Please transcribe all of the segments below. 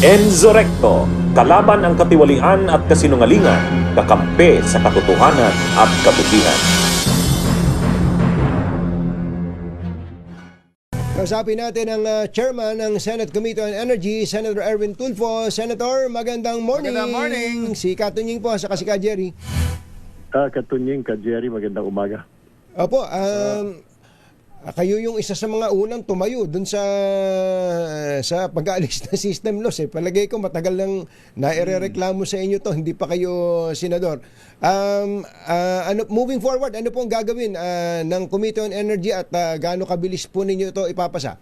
Enzo Recto, kalaban ang katiwalian at kasinungalingan, kakampi sa katotohanan at kabutihan. Kausapin natin ang chairman ng Senate Committee on Energy, Senator Erwin Tulfo. Senator, magandang morning. Magandang morning. Si Katunying po, saka si Ka Jerry. Katunying, Ka Jerry, magandang umaga. Opo, kayo yung isa sa mga unang tumayo dun sa pag-aalis ng system loss. Palagay ko matagal lang nairereklamo sa inyo to, hindi pa kayo senador. Moving forward, ano pong gagawin ng Committee on Energy at gaano kabilis po ninyo ito ipapasa?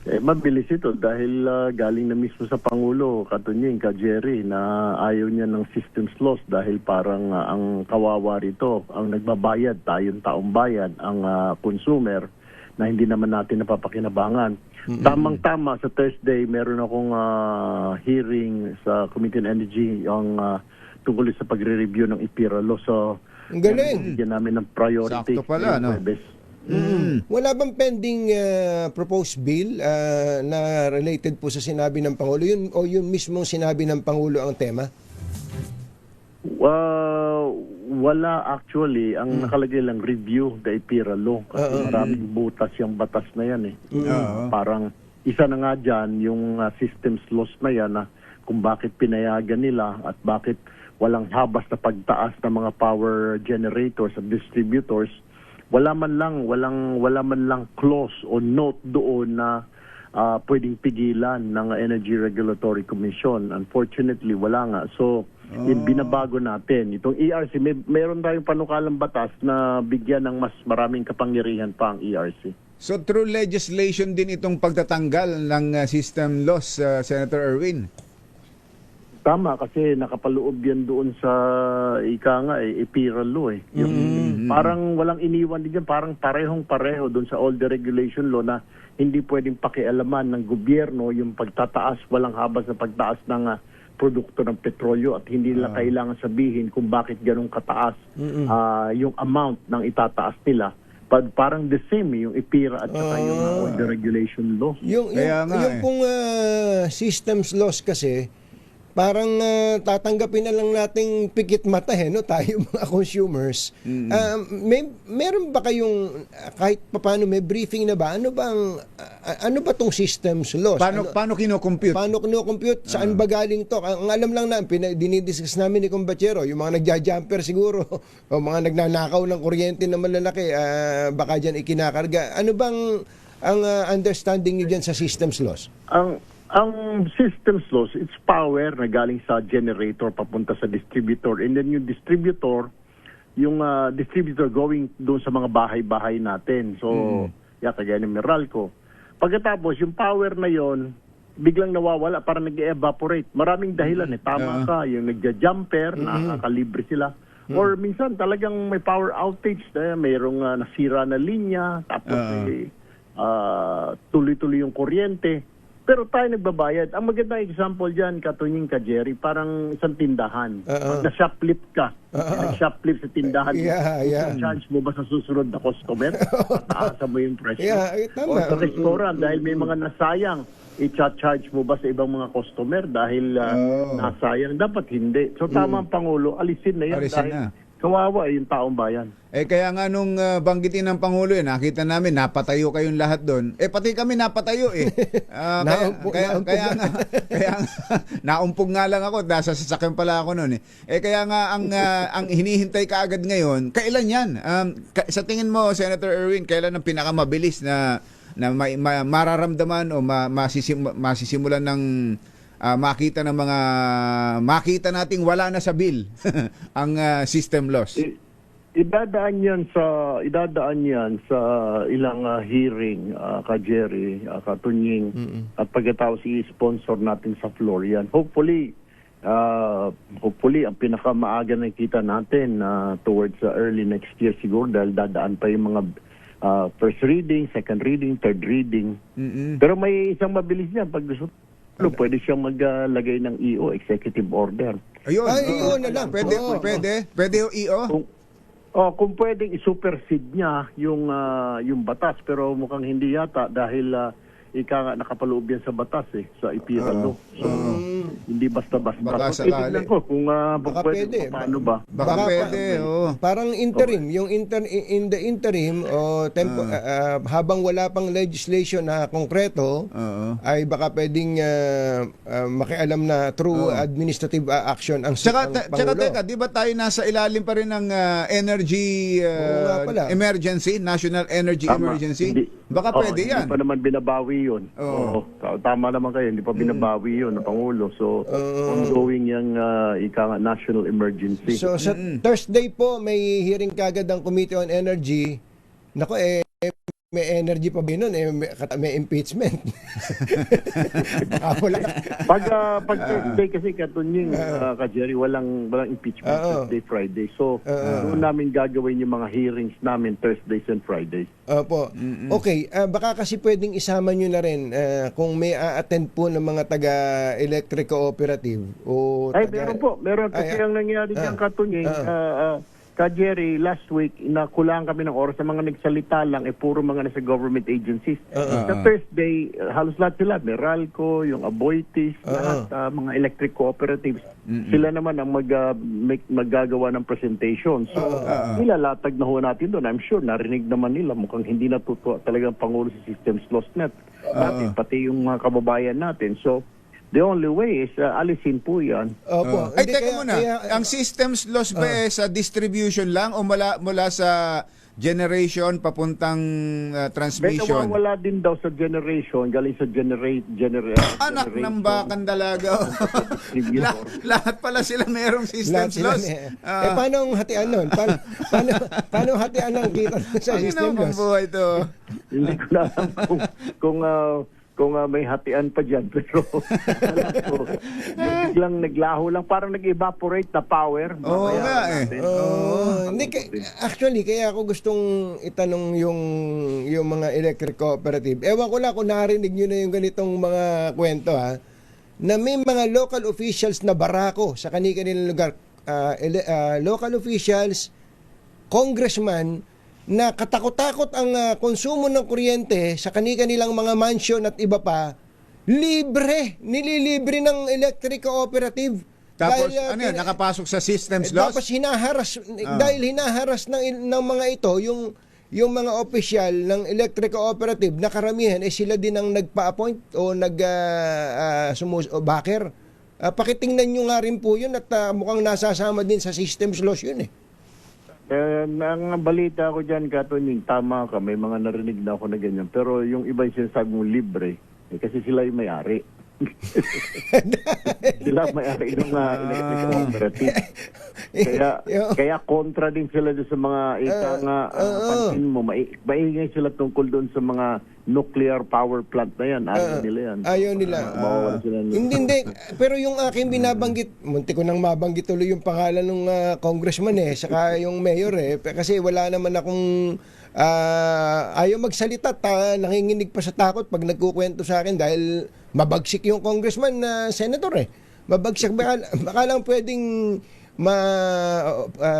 Mabilis ito dahil galing na mismo sa Pangulo, Katunying, Ka Jerry, na ayaw niya ng systems loss dahil parang ang kawawa rito, ang nagbabayad, tayong taong bayan, ang consumer, na hindi naman natin napapakinabangan. Tamang-tama sa Thursday, meron akong hearing sa Committee on Energy ang tungkol sa pagre-review ng IPIRA law. So, ang galing. bigyan namin ng priority. Sakto pala, no? Wala bang pending proposed bill na related po sa sinabi ng Pangulo? Yun, o yung mismong sinabi ng Pangulo ang tema? Wala actually. Ang nakalagay lang review the IPIRA law. Kasi maraming butas yung batas na yan eh. Parang isa na nga dyan yung systems loss na yan na kung bakit pinayagan nila at bakit walang habas na pagtaas ng mga power generators at distributors. Wala man lang clause o note doon na pwedeng pigilan ng Energy Regulatory Commission. Unfortunately, wala nga. So, binabago natin. Itong ERC, mayroon tayong panukalang batas na bigyan ng mas maraming kapangyarihan pa ang ERC. So through legislation din itong pagtatanggal ng system loss, Senator Erwin? Tama, kasi nakapaloob yan doon sa IPIRA law eh. Parang walang iniwan din dyan, parang parehong-pareho doon sa all the regulation law na hindi pwedeng pakialaman ng gobyerno yung pagtataas, walang habas na pagtaas ng produkto ng petrolyo at hindi nila kailangan sabihin kung bakit ganun kataas yung amount ng itataas nila. Parang the same yung IPIRA at saka yung all the regulation law. Yung pong systems loss kasi, parang tatanggapin na lang nating pikit mata no, tayo mga consumers. Meron ba kayong kahit paano may briefing na ba? Ano ba tong systems loss? Paano kino-compute? Paano kino-compute? Saan ba galing to? Ang alam lang na dinidiscuss namin ni Kumbachero, yung mga nagja-jumper siguro o mga nagnanakaw ng kuryente na malalaki, baka diyan ikinakarga. Ano bang ang understanding niyo diyan sa systems loss? Ang systems loss, it's power na galing sa generator papunta sa distributor. And then yung distributor going doon sa mga bahay-bahay natin. So, kagaya ng Meralco. Pagkatapos, yung power na yon biglang nawawala, parang nag-evaporate. Maraming dahilan eh. Tama ka, yung nagja-jumper, nakakalibre sila. Or minsan talagang may power outage, mayroong nasira na linya, tapos tuloy-tuloy yung kuryente. Pero tayo nagbabayad. Ang magandang example dyan, Katunying, Ka Jerry, parang isang tindahan. Pag na-shoplift ka, nag-shoplift sa tindahan, charge mo ba sa susunod na customer? Pataasan mo yung presyo. O sa restaurant, dahil may mga nasayang, i-charge mo ba sa ibang mga customer dahil nasayang? Dapat hindi. So tama ang Pangulo, alisin na yan dahil kawawa yung taong bayan. Kaya nga nung banggitin ng Pangulo, nakita namin, napatayo kayong lahat doon. Pati kami napatayo kaya nga, naumpog nga lang ako, nasa sasakyan pala ako noon kaya nga, ang hinihintay kaagad ngayon, kailan yan? Sa tingin mo, Senator Erwin, kailan ang pinakamabilis na mararamdaman o masisimulan ng makita nating wala na sa bill ang system loss? Idadaan yan sa ilang hearing, Ka Jerry, Katunying, at pagkatapos i-sponsor natin sa floor yan. Hopefully ang pinakamaaga na kita natin towards early next year siguro dahil dadaan pa yung mga first reading, second reading, third reading. Pero may isang mabilis niya pag gusto. Pwede siyang maglagay ng EO, executive order. Ayun. EO na lang. Pwede yung EO? Kung pwedeng i-supersede niya yung batas, pero mukhang hindi yata dahil ika nga nakapaloob yan sa batas sa IPIRA law. So, hindi basta-basta. Baka So, sakali. titignan ko kung Baka pwede. paano ba. Baka pwede, oo. Parang interim, yung in the interim o habang wala pang legislation na konkreto, Oo. ay baka pwedeng makialam na through administrative action ang Tsaka Pangulo. teka, di ba tayo nasa ilalim pa rin ng energy Oo nga pala. emergency, national energy Tama. emergency? Hindi- Baka pwede Hindi yan. pa naman binabawi yun. Oo. Tama naman kayo, hindi pa binabawi yun ng Pangulo. So, ongoing yung ika nga national emergency. So sa Thursday po may hearing kagad ang Committee on Energy. Nako may energy pa ba nun? May impeachment. Baka wala. Pag Thursday kasi katunying ka-Jerry, walang impeachment Thursday, Friday. So, doon namin gagawin yung mga hearings namin Thursdays and Fridays. Opo. Okay, baka kasi pwedeng isama nyo na rin kung may a-attend po ng mga taga-electric cooperative o Ay, meron po. Meron kasi ang nangyari dyan katunying. Ka-Jerry, last week, inakulang kami ng oras sa mga nagsalita lang, puro mga nasa government agencies. Sa Thursday, halos lahat sila, Meralco, yung Aboitiz, lahat, mga electric cooperatives, sila naman ang maggagawa ng presentation. So, nilalatag na ho natin doon. I'm sure, narinig naman nila, mukhang hindi natutuwa talagang Pangulo sa Systems Loss Net natin, pati yung mga kababayan natin. So, the only way is alisin po yan. Opo. Ay, Hindi, teka muna. Ang systems loss ba sa distribution lang o mula sa generation papuntang transmission? Wala din daw sa generation, galing sa Anak ng bakang dalaga. Lahat pala sila merong systems loss. Paano ang hatian nun? Paano hatian ang kita sa system Ang loss? buhay to. Hindi ko na alam kung may hatian pa dyan. Pero alam ko, biglang naglaho lang, parang nag-evaporate na power. Oo nga Hindi, actually, kaya ako gustong itanong yung mga electric cooperative. Ewan ko lang kung narinig nyo na yung ganitong mga kwento na may mga local officials na barako sa kanilang lugar. Local officials, congressman, na katakot-takot ang konsumo ng kuryente sa kanilang mga mansion at iba pa, nililibre ng electric cooperative. Tapos, Dahil, nakapasok sa systems loss? tapos dahil hinaharas ng mga ito, yung mga opisyal ng electric cooperative na karamihan, sila din ang nagpa-appoint o backer. Pakitingnan nyo nga rin po yun at mukhang nasasama din sa systems loss yun Ang balita ko dyan, Katunying, tama ka, may mga narinig na ako na ganyan. Pero yung iba yung sinasabi mong libre, kasi sila yung may-ari. Sila may-ari ng electric cooperative. Kaya kontra din sila doon sa mga pansin mo, maingay sila tungkol doon sa mga nuclear power plant na yan. Ayaw nila yan. Ayaw nila. Mawawala sila. Hindi. Pero yung aking binabanggit, munti ko nang mabanggit tuloy yung pangalan ng congressman saka yung mayor kasi wala naman akong ayaw magsalita, nanginginig pa sa takot pag nagkukwento sa akin dahil mabagsik yung congressman na senator Mabagsik. Baka lang pwedeng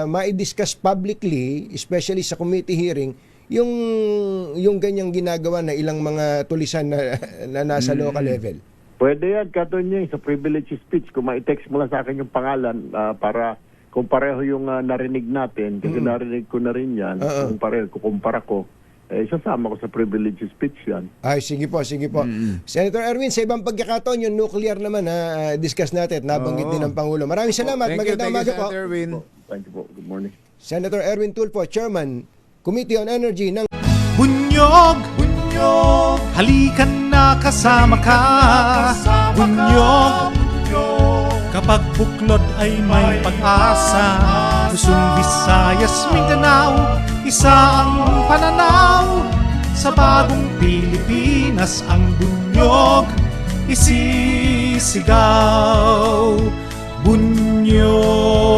ma-discuss publicly, especially sa committee hearing, yung ganyang ginagawa na ilang mga tulisan na nasa local level. Pwede yan, Katunying, sa privilege speech. Kung ma-text mo lang sa akin yung pangalan para kung pareho yung narinig natin, kasi narinig ko na rin yan, kung pareho, kukumpara ko, isasama ko sa privilege speech yan. Ay, sige po. Senator Erwin, sa ibang pagkakataon, yung nuclear naman discuss natin, nabanggit din ng Pangulo. Maraming salamat. Magandang umaga po. Senator Erwin. Thank you po. Good morning. Senator Erwin Tulfo, Chairman, Committee on Energy ng Bunyog, halikan na kasama ka. Bunyog, kapag buklod ay may pag-asa. Luzon, Visayas, Mindanao, isa ang pananaw. Sa bagong Pilipinas ang bunyog isisigaw. Bunyog.